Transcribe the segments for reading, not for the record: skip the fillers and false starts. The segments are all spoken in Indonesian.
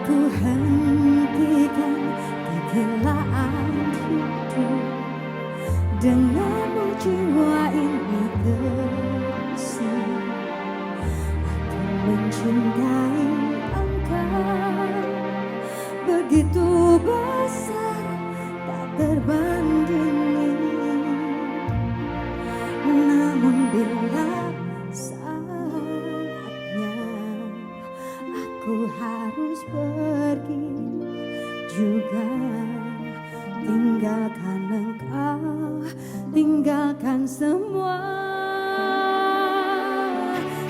Ku hentikan kegilaan itu, denganmu jiwa ini terusir. Aku mencintai engkau begitu besar, tak terbandingi. Namun bila saatnya aku harus pergi juga, tinggalkan engkau, tinggalkan semua.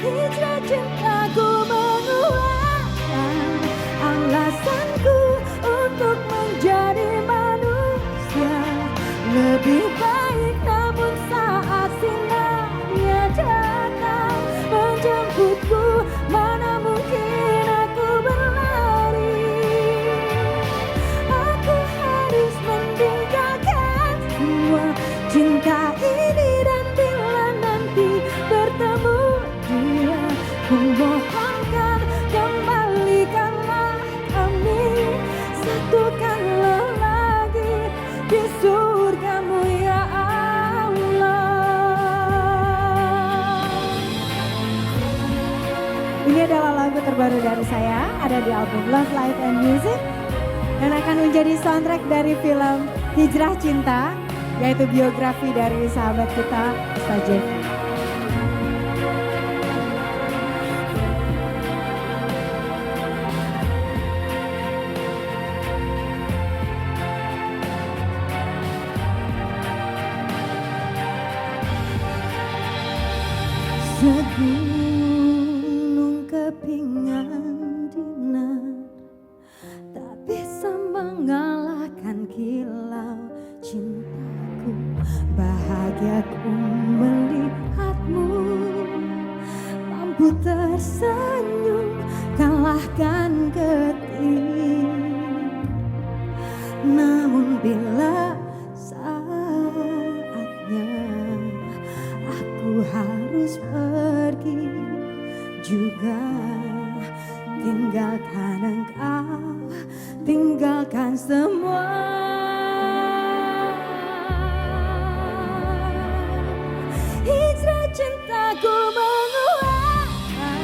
Hijrah cintaku menguatkan alasanku untuk menjadi manusia lebih baik. Namun saat sinarnya datang menjemputku, mana mungkin aku berlari. Aku harus meninggalkan semua cinta ini, dan bila nanti bertemu dia, ku mohonkan kembalikanlah kami, satukanlah lagi di surgamu ya Allah. Ini adalah lagu terbaru dari saya, ada di album Love, Life and Music, dan akan menjadi soundtrack dari film Hijrah Cinta, yaitu biografi dari sahabat kita, Ustaz Jeffy. Segunung kepingan dinan tak bisa mengalahkan kilau cintaku. Bahagiaku melihatmu mampu tersenyum kalahkan getih. Namun bila saatnya aku harus pergi juga, tinggalkan engkau, tinggalkan semua. Hijrah cintaku menguatkan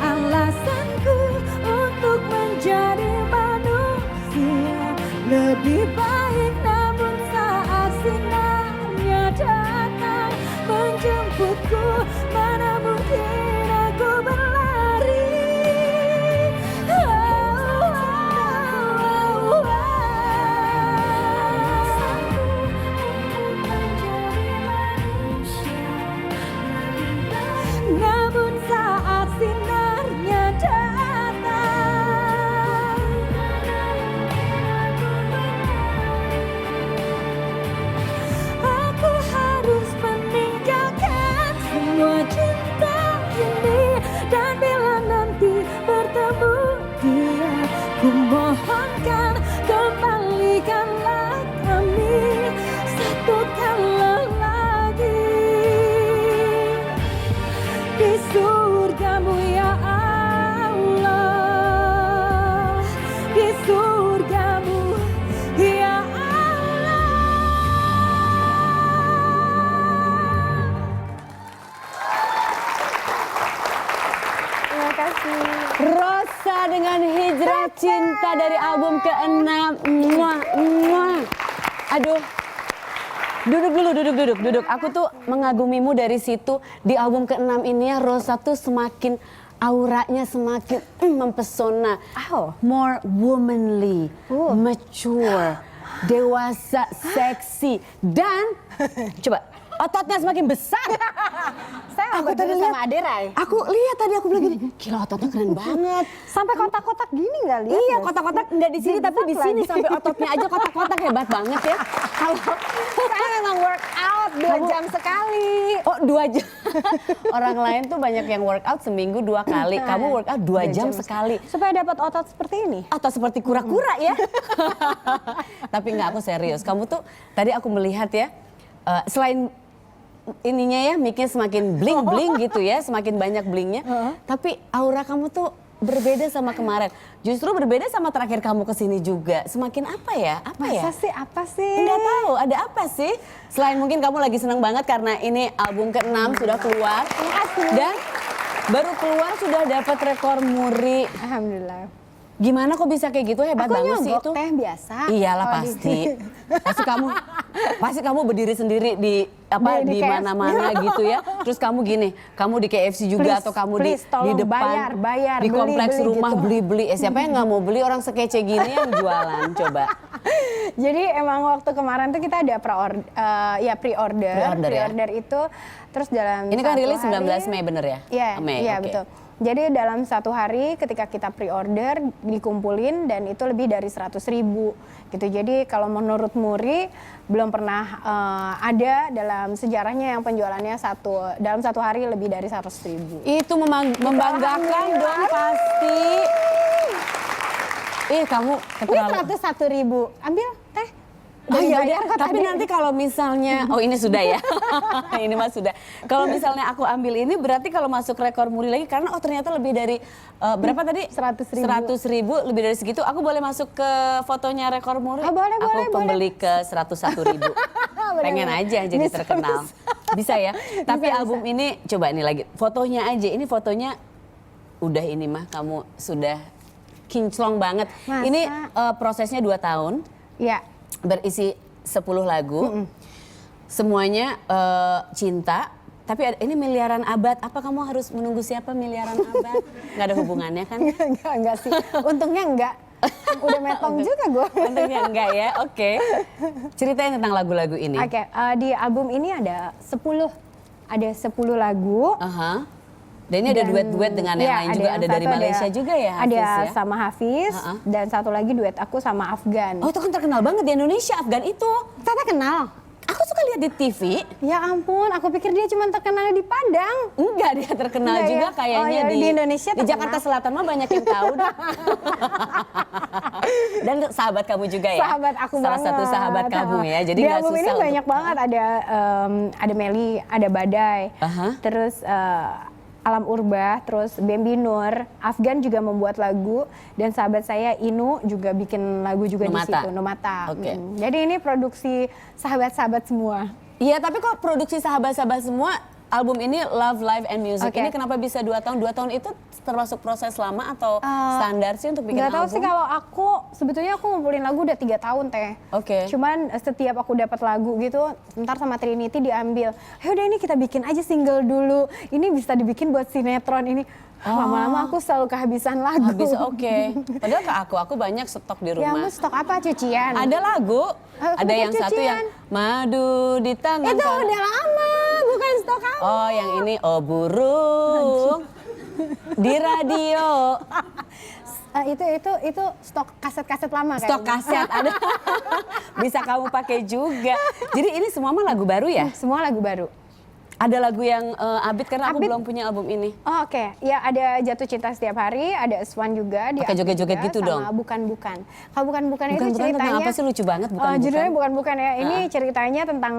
alasanku untuk menjadi manusia lebih baik. Namun saat sinarnya datang menjemputku, mana mungkin aku berlari. Namun saat sinarnya datang, aku harus meninggalkan semua cinta ini, dan bila nanti bertemu dia, ku mohonkan kembalikanlah kami, satukanlah lagi di surgamu ya Allah, di surgamu ya Allah. Terima kasih. Rosa dengan Hijrah Cinta dari album ke-6. Muah, muah. Aduh. Duduk dulu, duduk. Aku tuh mengagumimu dari situ. Di album ke-6 ini ya, Rosa tuh semakin auranya semakin mempesona. More womanly, mature, dewasa, seksi, dan coba ototnya semakin besar. Saya Aku tadi lihat sama Aderai. Aku lihat tadi, aku bilang gini, gila ototnya keren banget. Sampai kotak-kotak gini nggak lihat? Iya, nggak? kotak-kotak nggak di sini tapi di sini sampai ototnya aja kotak-kotak, hebat banget ya. Kalau Saya memang workout 2 jam sekali. oh 2 jam. Orang lain tuh banyak yang workout seminggu 2 kali. Kamu workout 2 jam sekali. Supaya dapat otot seperti ini. Atau seperti kura-kura ya. Tapi nggak, aku serius. Kamu tuh tadi aku melihat ya, selain ininya ya, mic-nya semakin bling-bling gitu ya, semakin banyak blingnya. Tapi aura kamu tuh berbeda sama kemarin. Justru berbeda sama terakhir kamu kesini juga. Semakin apa ya? Apa ya? Masa sih, apa sih? Enggak tahu, ada apa sih? Selain mungkin kamu lagi senang banget karena ini album ke-6 sudah keluar. Dan baru keluar sudah dapat rekor muri. Alhamdulillah. Gimana kok bisa kayak gitu? Hebat Aku banget sih nyogok itu. teh biasa. Iyalah Kalau pasti. Pasti kamu berdiri sendiri di Di KFC. mana-mana gitu ya. Terus kamu gini, kamu di KFC juga Please, atau kamu please, di tolong depan bayar, di beli, kompleks beli rumah gitu. beli-beli. Siapa yang nggak mau beli orang sekece gini yang jualan coba. Jadi emang waktu kemarin tuh kita ada pre-order, Pre-order ya? itu terus dalam Ini kan satu rilis 19 hari- Mei bener ya? Iya, Mei, iya oke. betul. Jadi dalam satu hari ketika kita pre-order dikumpulin dan itu lebih dari 100.000 gitu. Jadi kalau menurut Muri belum pernah ada dalam sejarahnya yang penjualannya dalam satu hari lebih dari 100.000. Itu membanggakan dong pasti. Kamu Ini keterlaluan. 101.000. Ambil teh. Oh Udah iya, bayar kok tapi tadi. nanti kalau misalnya, oh ini sudah ya, ini mah sudah. Kalau misalnya aku ambil ini berarti kalau masuk rekor muri lagi karena ternyata lebih dari berapa tadi? 100.000. 100.000 lebih dari segitu. Aku boleh masuk ke fotonya rekor muri? Oh, boleh, aku boleh, pembeli ke 101.000. Pengen aja jadi Bisa, terkenal. Bisa ya. Tapi Bisa, album ini coba ini lagi fotonya aja. Ini fotonya udah ini mah kamu sudah kinclong banget. Masa? Ini prosesnya 2 tahun. Ya. Berisi 10 lagu, semuanya cinta, tapi ini miliaran abad, apa kamu harus menunggu siapa miliaran abad? Nggak ada hubungannya kan? Enggak sih. Untungnya enggak. Udah metong juga gue. Untungnya enggak ya, oke. Ceritain tentang lagu-lagu ini. Oke, di album ini ada 10 lagu. Aha. Dan ini ada duet-duet dengan yang lain juga, ada dari Malaysia juga ya Hafiz ada ya? sama Hafiz, dan satu lagi duet aku sama Afgan. Oh itu kan terkenal banget di Indonesia, Afgan itu. Tata kenal? Aku suka lihat di TV. Ya ampun, aku pikir dia cuma terkenal di Padang. Enggak, dia terkenal Enggak juga ya? kayaknya Oh, ya, di Indonesia di terkenal. Jakarta Selatan mah banyak yang tahu dah. Dan sahabat kamu juga ya? Sahabat aku Salah banget. satu sahabat kamu ya, jadi di nggak album susah ini untuk- banyak banget, ada Meli, ada Badai, Aha. terus Alam Urba, terus Bambi Nur, Afgan juga membuat lagu, dan sahabat saya Inu juga bikin lagu juga di Numata. situ, Numata. Oke. Jadi ini produksi sahabat-sahabat semua. Iya, tapi kok produksi sahabat-sahabat semua, album ini Love, Life, and Music. Oke. Ini kenapa bisa 2 tahun? 2 tahun itu termasuk proses lama atau standar sih untuk bikin Nggak tahu album? sih, kalau aku sebetulnya aku ngumpulin lagu udah 3 tahun teh. Oke. Cuman setiap aku dapat lagu gitu, ntar sama Trinity diambil. Udah ini kita bikin aja single dulu. Ini bisa dibikin buat sinetron ini. Lama-lama aku selalu kehabisan lagu. Habis oke. Padahal ke aku banyak stok di Ya rumah. ampun, stok apa? Cucian? Ada lagu, Aku ada pikir yang satu yang cucian. madu di tangan. Itu kanan. udah lama, bukan stok kamu. Oh, yang ini oh burung di radio. Itu stok kaset-kaset lama kan? Stok kaset ada. Bisa kamu pakai juga. Jadi ini semua mah lagu baru ya? Semua lagu baru. Ada lagu yang Abid karena aku Abid. belum punya album ini. Oh, oke. Ya ada Jatuh Cinta Setiap Hari, ada Swan juga. Pakai joget-joget gitu dong? Bukan-bukan. Kalau bukan-bukan itu Bukan-bukan ceritanya. tentang apa sih? Lucu banget, bukan-bukan. Judulnya bukan-bukan ya. Ini ceritanya tentang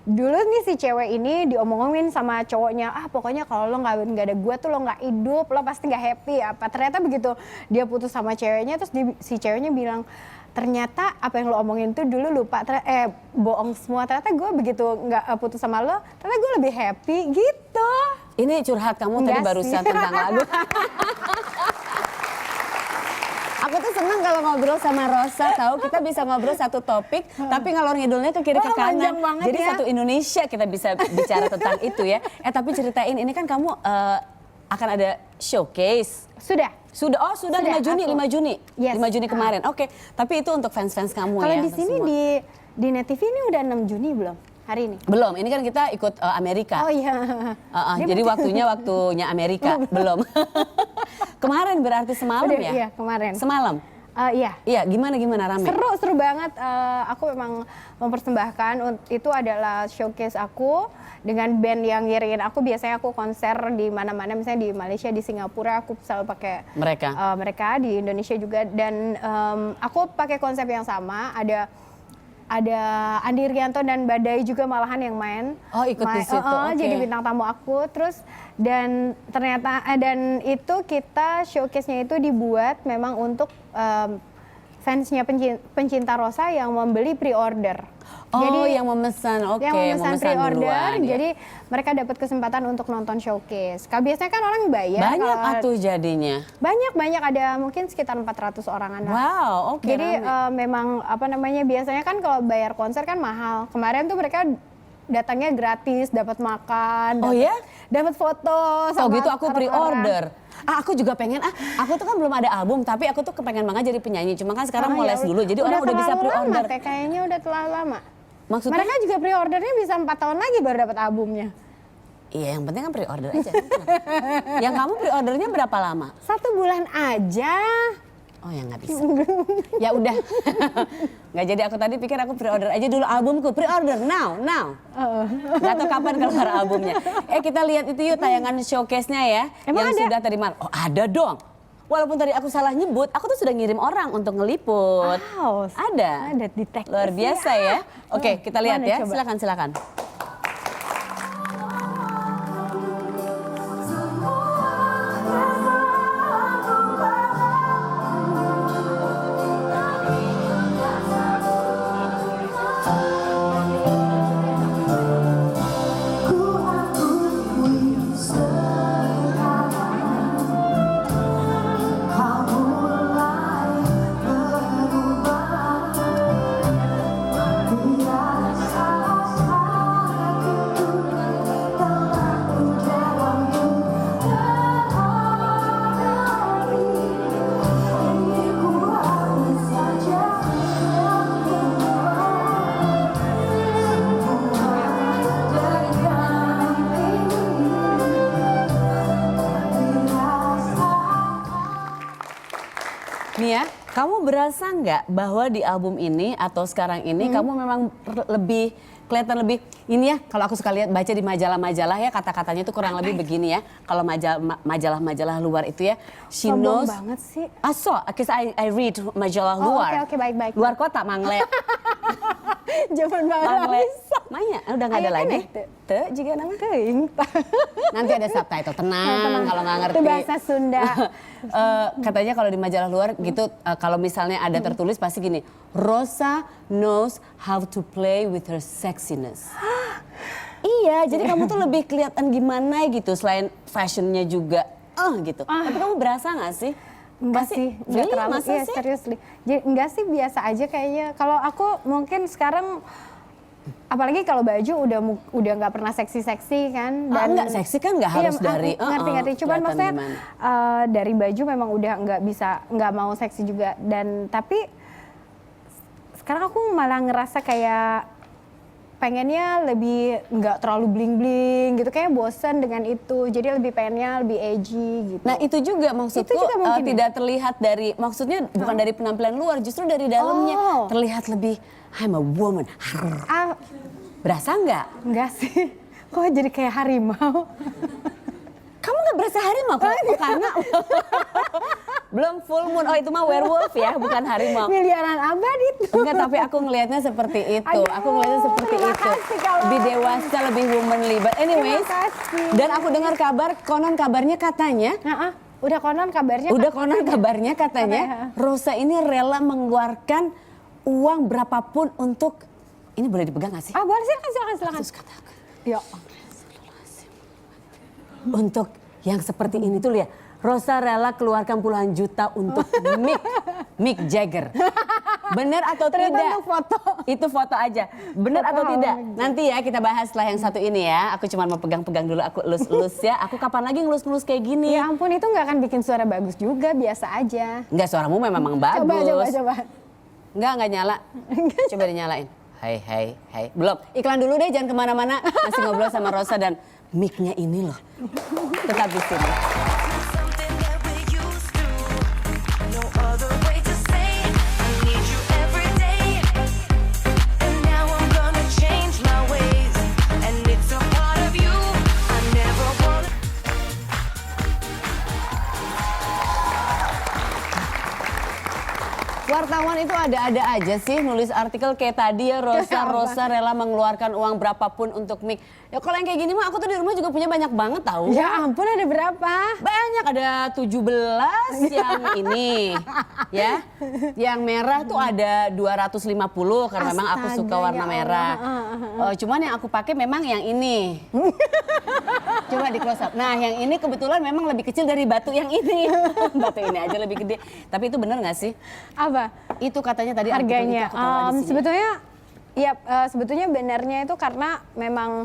dulu nih si cewek ini diomong-omongin sama cowoknya. Pokoknya kalau lo nggak ada gua tuh lo nggak hidup, lo pasti nggak happy. Ternyata begitu dia putus sama ceweknya, terus si ceweknya bilang, ternyata apa yang lo omongin tuh dulu lupa, bohong semua. Ternyata gue begitu nggak putus sama lo, ternyata gue lebih happy gitu. Ini curhat kamu tadi Enggak barusan sih. tentang lagu. Aku tuh seneng kalau ngobrol sama Rosa, tahu kita bisa ngobrol satu topik, tapi ngalor ngidulnya ke kiri ke kanan. panjang banget Jadi ya. satu Indonesia kita bisa bicara tentang itu ya. Tapi ceritain ini kan kamu akan ada showcase. Sudah. Sudah 5 Juni, aku. 5 Juni. Yes. 5 Juni kemarin. Oke, tapi itu untuk fans-fans kamu Kalau ya. di sini semua. di Net TV ini udah 6 Juni belum? Hari ini? Belum, ini kan kita ikut Amerika. Oh iya. Jadi waktunya Amerika, belum. Kemarin berarti semalam Udah, ya? Iya, kemarin. Semalam? Iya. Iya, gimana rame? Seru banget. Aku memang mempersembahkan, itu adalah showcase aku dengan band yang ngiringin aku. Biasanya aku konser di mana-mana, misalnya di Malaysia, di Singapura, aku selalu pakai mereka, di Indonesia juga. Dan aku pakai konsep yang sama, ada Andi Rianto dan Badai juga malahan yang main. Oh, ikut di situ, oke. Jadi bintang tamu aku. Terus dan ternyata dan itu kita showcase-nya itu dibuat memang untuk fansnya pencinta Rosa yang membeli pre-order. Oh, Jadi yang memesan, oke, yang memesan pre-order, duluan, ya. jadi mereka dapat kesempatan untuk nonton showcase. Kalau biasanya kan orang bayar. Banyak kalau- atuh jadinya. Banyak ada mungkin sekitar 400 orangan. Wow, oke. Jadi rame. memang apa namanya biasanya kan kalau bayar konser kan mahal. Kemarin tuh mereka datangnya gratis, dapat makan, Oh ya? dapat foto So sama gitu aku orang-orang. pre-order. Aku juga pengen, aku tuh kan belum ada album, tapi aku tuh kepengen banget jadi penyanyi. Cuma kan sekarang mau ya les dulu, jadi orang udah bisa terlalu pre-order. lama, kayaknya udah terlalu lama. Maksudnya? Mereka juga pre-ordernya bisa 4 tahun lagi baru dapat albumnya. Iya, yang penting kan pre-order aja. Yang kamu pre-ordernya berapa lama? 1 bulan aja. Oh ya nggak bisa. Ya udah. Nggak jadi, aku tadi pikir aku pre-order aja dulu albumku. Pre-order now. Nggak tahu kapan keluar albumnya. Kita lihat itu yuk tayangan showcase-nya ya. Emang yang ada? sudah terima. Oh ada dong. Walaupun tadi aku salah nyebut, aku tuh sudah ngirim orang untuk ngeliput. Wow, Ada. ada detektif Luar biasa ya. Oke, kita lihat Mana ya. coba? Silakan. Nia, kamu berasa nggak bahwa di album ini atau sekarang ini kamu memang kelihatan lebih ini ya, kalau aku suka lihat baca di majalah-majalah ya, kata-katanya itu kurang lebih begini ya. Kalau majalah-majalah luar itu ya, she Sombong knows. banget sih. Because I read majalah Oh, luar. oke, baik. Luar kota, Mangle. Zaman Mangle. bisa. Maya, udah nggak ada Ayo kan lagi. ya, Te juga namanya. Teuing. Nanti ada subtitle, tenang kalau nggak ngerti. Itu bahasa Sunda. Katanya kalau di majalah luar gitu, kalau misalnya ada tertulis pasti gini, Rosa knows how to play with her sexiness. Iya, jadi kamu tuh lebih kelihatan gimana gitu, selain fashionnya juga, gitu. Tapi kamu berasa nggak sih? Enggak sih, enggak Really? terlalu. Masa Iya, sih? seriously. Jadi enggak sih, biasa aja kayaknya. Kalau aku mungkin sekarang apalagi kalau baju udah nggak pernah seksi-seksi kan, dan Enggak seksi kan nggak harus dari ngerti. Cuman kelihatan maksudnya gimana. dari baju memang udah nggak mau seksi juga, dan tapi sekarang aku malah ngerasa kayak pengennya lebih nggak terlalu bling-bling gitu, kayak bosen dengan itu, jadi lebih pengennya lebih edgy gitu. Nah itu juga maksudku Itu juga mungkin ya? tidak terlihat dari, maksudnya bukan dari penampilan luar, justru dari dalamnya Oh. terlihat lebih I'm a woman. Berasa nggak? Enggak sih, kok jadi kayak harimau. Kamu nggak berasa harimau karena belum full moon. Oh itu mah werewolf ya, bukan harimau. Miliaran abadi itu. Enggak, tapi aku ngelihatnya seperti itu. Aduh, Aku ngelihatnya seperti terima itu. kasih kalau- Lebih dewasa, lebih womanly. But anyways, Terima kasih. dan aku dengar konon kabarnya katanya, Udah konon kabarnya. katanya Rosa ini rela mengeluarkan uang berapapun untuk, ini boleh dipegang nggak sih? Ah, boleh, silakan. Terus kata aku, Ya. untuk yang seperti ini tuh lihat, Rosa rela keluarkan puluhan juta untuk Mick Jagger. Bener atau Ternyata tidak? untuk foto. Itu foto aja. Bener Foto atau tidak? Mick Jagger. Nanti ya kita bahas setelah yang satu ini ya. Aku cuma mau pegang-pegang dulu, aku elus-elus ya. Aku kapan lagi ngelus-ngelus kayak gini? Ya ampun, itu nggak akan bikin suara bagus juga, biasa aja. Enggak, suaramu memang bagus. Coba. Enggak nyala. Coba dinyalain. Hai. Belum. Iklan dulu deh, jangan kemana-mana. Masih ngobrol sama Rosa dan mic-nya ini loh. Tetap di sini. Something that we used to. No other way to say I need you every day. And now I'm gonna change my ways. And it's a part of you I never wanna. Wartawan itu ada-ada aja sih nulis artikel kayak tadi ya Rosa rela mengeluarkan uang berapapun untuk mic. Ya kalau yang kayak gini mah aku tuh di rumah juga punya banyak banget tahu. Ya ampun, ada berapa? Banyak, ada 17 yang ini ya. Yang merah tuh ada 250 karena memang aku suka Astaga, warna ya merah. Allah. Cuman yang aku pakai memang yang ini. Coba di close up. Nah yang ini kebetulan memang lebih kecil dari batu yang ini. Batu ini aja lebih gede. Tapi itu bener gak sih? Apa? Itu katanya tadi artikel Harganya? itu aku taruh di sini. Sebetulnya, ya sebetulnya benarnya itu karena memang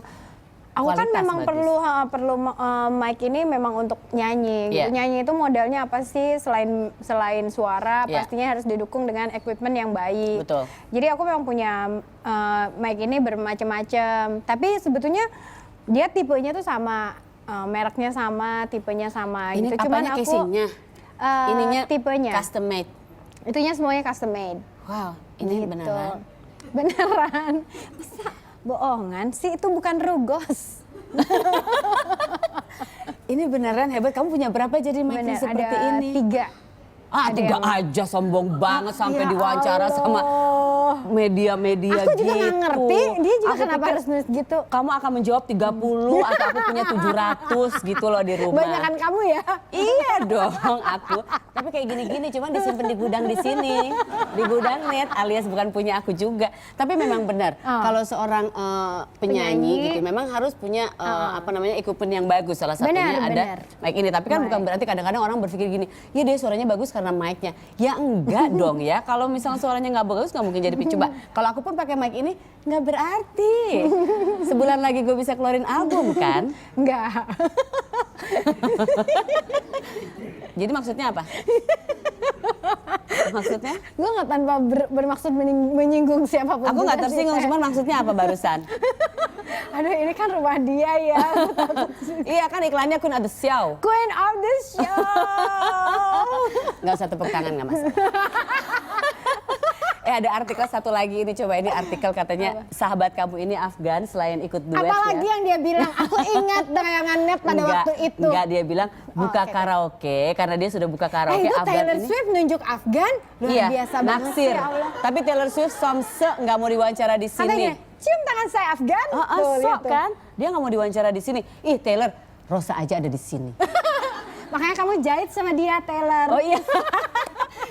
aku kan Kualitas memang bagus. perlu mic ini memang untuk nyanyi. Iya. Gitu. Nyanyi itu modalnya apa sih selain suara, Iya. pastinya harus didukung dengan equipment yang baik. Betul. Jadi aku memang punya mic ini bermacam-macam. Tapi sebetulnya dia tipenya tuh sama, mereknya sama, tipenya sama. Ini gitu. apanya casingnya? Ininya tipenya. custom made. Itunya semuanya custom made. Wow, ini Gitu. beneran. Beneran. Masa bohongan sih, itu bukan rugos. Ini beneran hebat. Kamu punya berapa jadi mic Bener, seperti ada ini? 3. Ada 3 yang- aja sombong banget sampai Ya diwawancara sama Allah. media-media Aku gitu. juga nggak ngerti, dia juga Aku kenapa pikir harus nulis gitu. Kamu akan menjawab 30 atau aku punya 700 gitu loh di rumah. Banyakan kamu ya. Iya dong aku. Tapi kayak gini-gini cuman disimpan di gudang di sini. Di gudang net alias bukan punya aku juga. Tapi memang benar kalau seorang penyanyi gitu memang harus punya apa namanya equipment yang bagus. Salah satunya Benar, ada benar. mic ini. Tapi kan bukan berarti kadang-kadang orang berpikir gini, ya dia suaranya bagus karena mic-nya. Ya enggak dong ya. Kalau misalnya suaranya nggak bagus nggak mungkin jadi coba. Kalau aku pun pakai mic ini nggak berarti sebulan lagi gue bisa keluarin album kan? Enggak. Jadi maksudnya apa? Maksudnya? Gue nggak tanpa bermaksud menyinggung siapapun. Aku nggak juga sih, tersinggung, kayak, cuman maksudnya apa barusan? aduh ini kan rumah dia ya. Iya kan iklannya Queen of the Show. Queen of the show. Nggak usah tepuk tangan, nggak masalah. Ada artikel satu lagi ini, coba ini artikel katanya sahabat kamu ini Afgan selain ikut duet Apalagi ya. yang dia bilang, aku ingat tayangan net pada waktu itu. Enggak, dia bilang buka oke. karaoke karena dia sudah buka karaoke. Itu Afgan Taylor ini. Swift nunjuk Afgan, luar Iya, biasa banget sih naksir. ya Allah. Tapi Taylor Swift somse nggak mau diwawancara di sini. Katanya, cium tangan saya Afgan. Tuh, Sok lihat tuh. kan? Dia nggak mau diwawancara di sini. Ih Taylor, Rosa aja ada di sini. Makanya kamu jahit sama dia Taylor. Oh iya.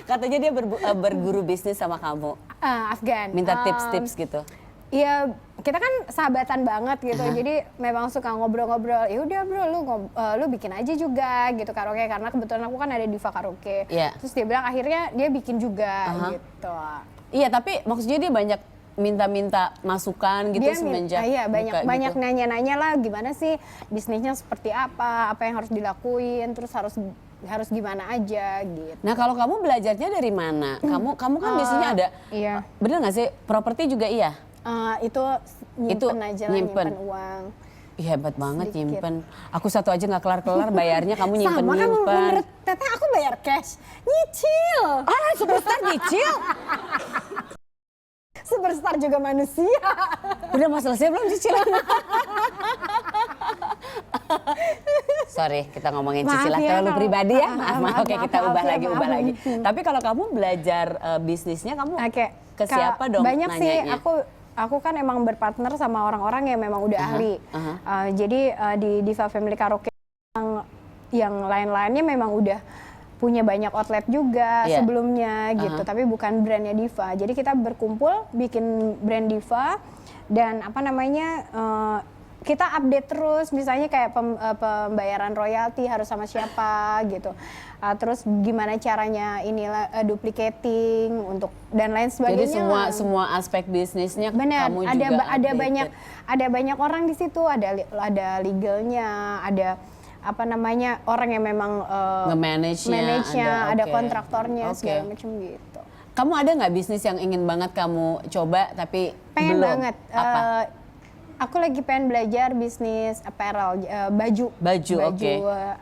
Katanya dia berguru bisnis sama kamu. Afgan. Minta tips-tips gitu. Iya, kita kan sahabatan banget gitu. Jadi memang suka ngobrol-ngobrol. Ya udah bro, lu bikin aja juga gitu karaoke karena kebetulan aku kan ada Diva Karaoke. Iya. Terus dia bilang akhirnya dia bikin juga gitu. Iya, tapi maksudnya dia banyak minta-minta masukan gitu semenjak iya buka banyak gitu. nanya-nanya lah gimana sih bisnisnya seperti apa yang harus dilakuin, terus harus gimana aja gitu. Nah, kalau kamu belajarnya dari mana? Kamu kan biasanya ada. Iya. Bener nggak sih? Properti juga iya. Itu nyimpen aja lah, nyimpen. nyimpen uang. Ih, hebat banget Sedikit. nyimpen. Aku satu aja nggak kelar-kelar bayarnya, kamu nyimpen. Sama kan menurut Teteh aku bayar cash, nyicil. Superstar nyicil. Superstar juga manusia. Udah mau selesai belum cicilan? Sorry, kita ngomongin Maaf cicilan ya terlalu kalau- pribadi ya. maaf, Oke, maaf, kita maaf ubah ya, lagi, maaf. ubah lagi. Tapi kalau kamu belajar bisnisnya, kamu Oke. ke siapa dong Banyak sih, nanyanya? aku kan emang berpartner sama orang-orang yang memang udah ahli. Jadi di Diva Family Karaoke yang lain-lainnya memang udah punya banyak outlet juga Iya. sebelumnya gitu, tapi bukan brandnya Diva. Jadi kita berkumpul bikin brand Diva dan apa namanya kita update terus, misalnya kayak pembayaran royalti harus sama siapa gitu. Terus gimana caranya inilah duplicating untuk dan lain sebagainya. Jadi semua aspek bisnisnya Benar, kamu ada juga ada banyak orang di situ, ada legalnya, ada apa namanya orang yang memang nge-manage-nya, ada oke. kontraktornya Oke. segala macam gitu. Kamu ada nggak bisnis yang ingin banget kamu coba tapi Pengen belum? banget. Apa? Aku lagi pengen belajar bisnis apparel, baju. Baju, oke.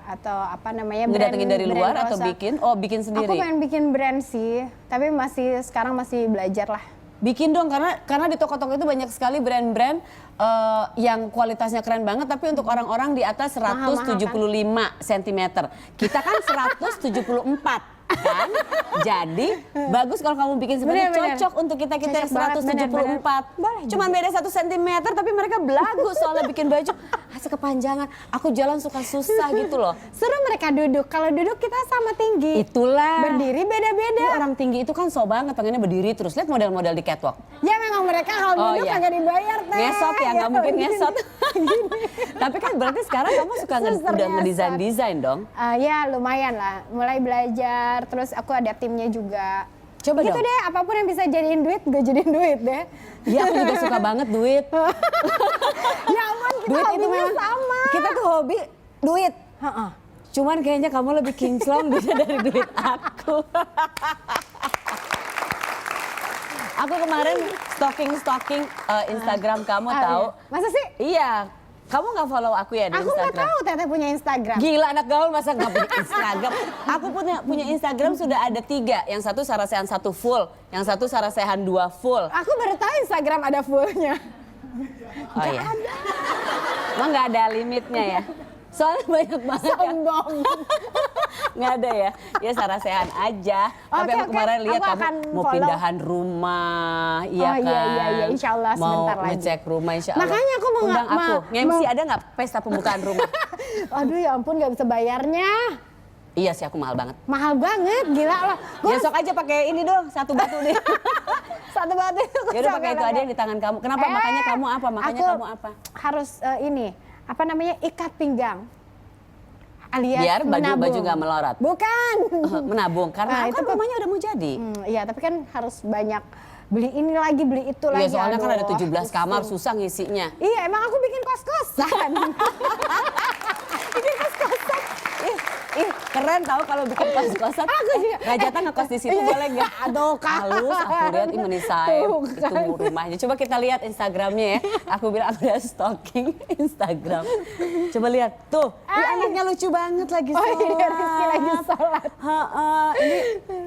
Atau apa namanya Ngedatengin dari brand luar atau Rosa. bikin? Oh, bikin sendiri. Aku pengen bikin brand sih, tapi sekarang masih belajar lah. Bikin dong, karena di toko-toko itu banyak sekali brand-brand yang kualitasnya keren banget, tapi untuk orang-orang di atas 175 cm. Kita kan 174. kan? Jadi bagus kalau kamu bikin seperti Bener. cocok untuk kita Cocok banget, 174. Boleh. Cuman beda 1 cm tapi mereka belagu soalnya bikin baju asal kepanjangan. Aku jalan suka susah gitu loh. Suruh mereka duduk. Kalau duduk kita sama tinggi. Itulah. Berdiri beda-beda. Ini orang tinggi itu kan so banget pengennya berdiri terus. Lihat model-model di catwalk. Ya memang mereka kalau Oh, duduk iya. kagak dibayar teh. Ngesot ya, nggak mungkin ngesot. Tapi kan berarti sekarang kamu suka Suster udah ngesot. ngedesain-desain dong. Ya lumayan lah. Mulai belajar. Terus aku ada timnya juga. Coba gitu dong. deh, apapun yang bisa jadiin duit, gue jadiin duit deh. Iya, aku juga suka banget duit. Ya ampun, kita Duit itu hobinya memang sama. kita tuh hobi duit. Heeh. Cuman kayaknya kamu lebih kinclong bisa dari duit aku. Aku kemarin stalking Instagram kamu tahu. Iya. Masa sih? Iya, kamu nggak follow aku ya di Aku nggak Instagram? tahu Teteh punya Instagram. Gila anak gaul masa nggak punya Instagram? Aku punya Instagram sudah ada 3. Yang satu Sarasehan 1 full, yang satu Sarasehan 2 full. Aku baru tahu Instagram ada fullnya. Oh iya. Emang nggak ada limitnya ya? Soalnya banyak banget yang Sombong. nggak ada ya. Ya Sarasehan aja. Tapi Oke, aku kemarin lihat aku kamu akan mau follow. pindahan rumah, iya Oh, kan? iya, insya Allah mau sebentar lagi. ngecek rumah insya Allah. Makanya aku mau undang nggak- aku. ma- Nge-MC mau- ada nggak pesta pembukaan rumah? Aduh ya ampun nggak bisa bayarnya. Iya sih aku mahal banget. Mahal banget, gila loh. Gua Besok aja pakai ini dong, 1 batu deh. satu batu itu. Ya udah pakai itu aja yang di tangan kamu. Kenapa? Makanya kamu apa? Makanya aku kamu apa? Harus ini, apa namanya, ikat pinggang. Alias Biar baju menabung. nggak melorot. Bukan. Menabung karena Nah, kan itu rumahnya udah mau jadi. Iya, tapi kan harus banyak beli ini lagi, beli itu Iya lagi. soalnya kan Aduh, ada 17 kamar pusing. susah ngisinya. Iya, emang aku bikin kos-kosan. Ih, keren tahu kalau bikin kos-kosan. Aku juga. Rajata ngekos di situ boleh nggak? Aduh, Kak. Halus, aku lihat ini Menisai, Tuh, itu kan. rumahnya. Coba kita lihat Instagramnya ya. Aku bilang aku udah stalking Instagram. Coba lihat, tuh. Ini anaknya lucu banget lagi Oh sholat. iya, Rizky lagi sholat.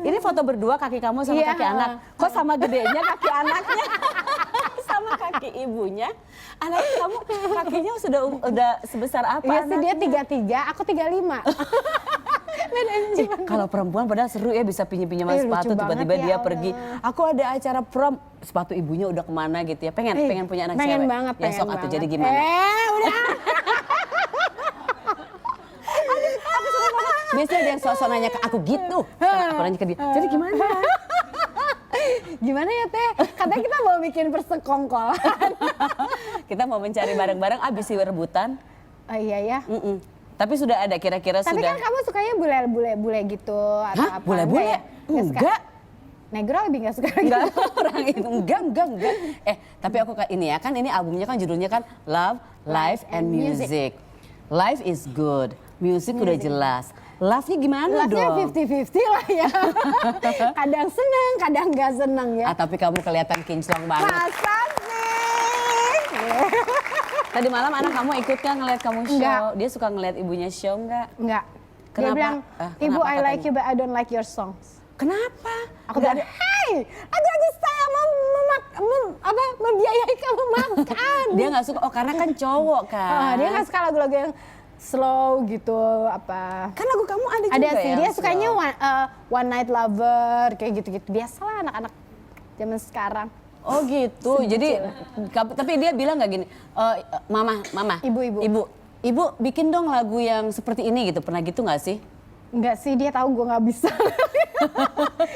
Ini foto berdua kaki kamu sama Iya. kaki anak. Kok sama gedenya kaki anaknya? Sama kaki ibunya. Anak kamu kakinya udah sebesar apa? Iya sih, dia anaknya? 33, aku 35. Kalau perempuan padahal seru ya bisa pinjam-pinjaman Lucu sepatu tiba-tiba banget ya dia Allah. pergi. Aku ada acara prom, sepatu ibunya udah kemana gitu ya. Pengen punya anak pengen cewek. banget, Ya pengen sok atuh banget. jadi gimana? Udah. Biasanya dia suasananya ke aku gitu. Sekarang aku nanya ke dia. Jadi gimana? Gimana ya Teh? Katanya kita mau bikin persekongkolan. Kita mau mencari bareng-bareng abis sih rebutan. Oh iya ya. Mm-mm. Tapi sudah ada kira-kira Tapi sudah. kan kamu sukanya bule-bule gitu atau Hah? apa? Bule-bule? Enggak ya? Nggak suka? Enggak. Negro lebih gak suka Enggak, gitu. orang itu enggak. Tapi aku ini ya kan ini albumnya kan judulnya kan Love, Life and Music. Life is good, music udah jelas. Love-nya gimana Love-nya dong? 50-50 lah ya. Kadang seneng, kadang gak seneng ya. Ah, tapi kamu kelihatan kinclong banget. Masa sih? Tadi malam anak kamu ikut kan ngeliat kamu show? Enggak. Dia suka ngeliat ibunya show enggak? Enggak. Dia Kenapa? bilang, Ibu Kenapa I like katanya? you but I don't like your songs. Kenapa? Aku bilang, hey, lagu-lagu saya membiayai kamu makan. Dia nggak suka, oh karena kan cowok kan. Dia nggak suka lagu-lagu yang slow gitu apa. Kan lagu kamu ada juga Ada sih, yang dia sukanya slow. one night lover kayak gitu-gitu. Biasalah anak-anak zaman sekarang. Oh gitu, jadi tapi dia bilang nggak gini, mama, ibu bikin dong lagu yang seperti ini gitu, pernah gitu nggak sih? Enggak sih, dia tahu gue nggak bisa.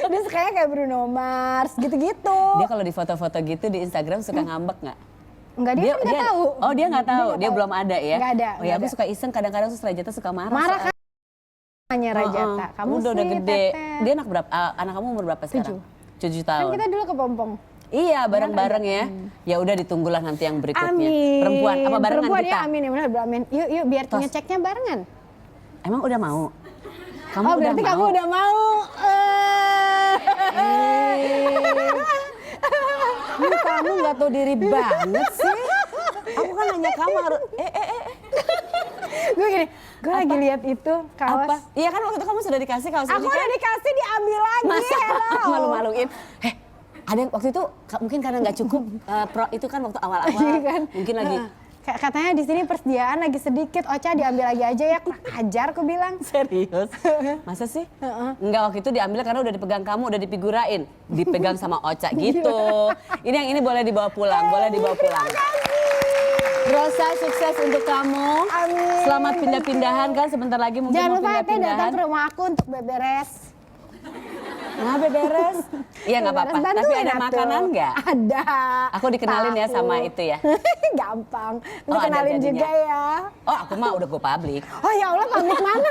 Dia sukanya kayak Bruno Mars gitu-gitu. Dia kalau di foto-foto gitu di Instagram suka ngambek nggak? Enggak, dia kan nggak tahu. Oh dia nggak tahu, nggak dia tahu. belum ada ya? Nggak ada, Oh ya nggak aku ada. suka iseng kadang-kadang terus Rajata suka marah. Marah soalnya. kan hanya Rajata. Kamu udah sih, gede. Teteh. Dia anak berapa? Anak kamu umur berapa sekarang? 7 Kan tahun. kita dulu ke Pompong. Iya bareng-bareng ya. Ya udah ditunggulah nanti yang berikutnya. Amin. Perempuan apa barengan Perempuan kita? ya, amin ya benar, amin. Yuk biar Tos. ngeceknya barengan. Emang udah mau? Kamu Oh udah berarti mau? kamu udah mau. Ini kamu nggak tahu diri banget sih. Aku kan nanya kamu harus Gue gini, gue lagi lihat itu kaos. apa? Iya kan waktu itu kamu sudah dikasih kaos Aku ini kan? udah dikasih diambil lagi. Masa hello. malu-maluin? Ada yang waktu itu mungkin karena nggak cukup itu kan waktu awal-awal Iya kan? mungkin lagi Katanya di sini persediaan lagi sedikit, Ocha diambil lagi aja ya, kurang ajar aku bilang. Serius? Masa sih? Enggak, waktu itu diambil karena udah dipegang kamu, udah dipigurain. Dipegang sama Ocha gitu. Ini yang ini boleh dibawa pulang, boleh dibawa pulang. Rosa, sukses untuk kamu. Amin. Selamat pindah-pindahan kan, sebentar lagi mungkin Jangan mau lupa Teh datang pindah-pindahan. ke rumah aku untuk beberes. Nah, beberes. Iya nggak apa-apa, Beberes, tapi bantuin ada atuh. makanan nggak? Ada. Aku dikenalin ya Tahu. sama itu ya. Gampang. Oh, ada Dikenalin jadinya. juga ya. Oh, aku mah udah go public. Oh ya Allah, pabrik mana?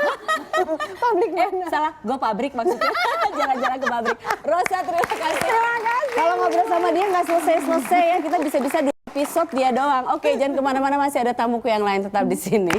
Pabrik mana? Salah, go pabrik maksudnya. Jalan-jalan ke pabrik. Rosa, terima kasih. Terima kasih. Kalau ngobrol sama dia nggak selesai-selesai ya, kita bisa-bisa 2 episode dia doang. Oke, jangan kemana-mana, masih ada tamuku yang lain, tetap di sini.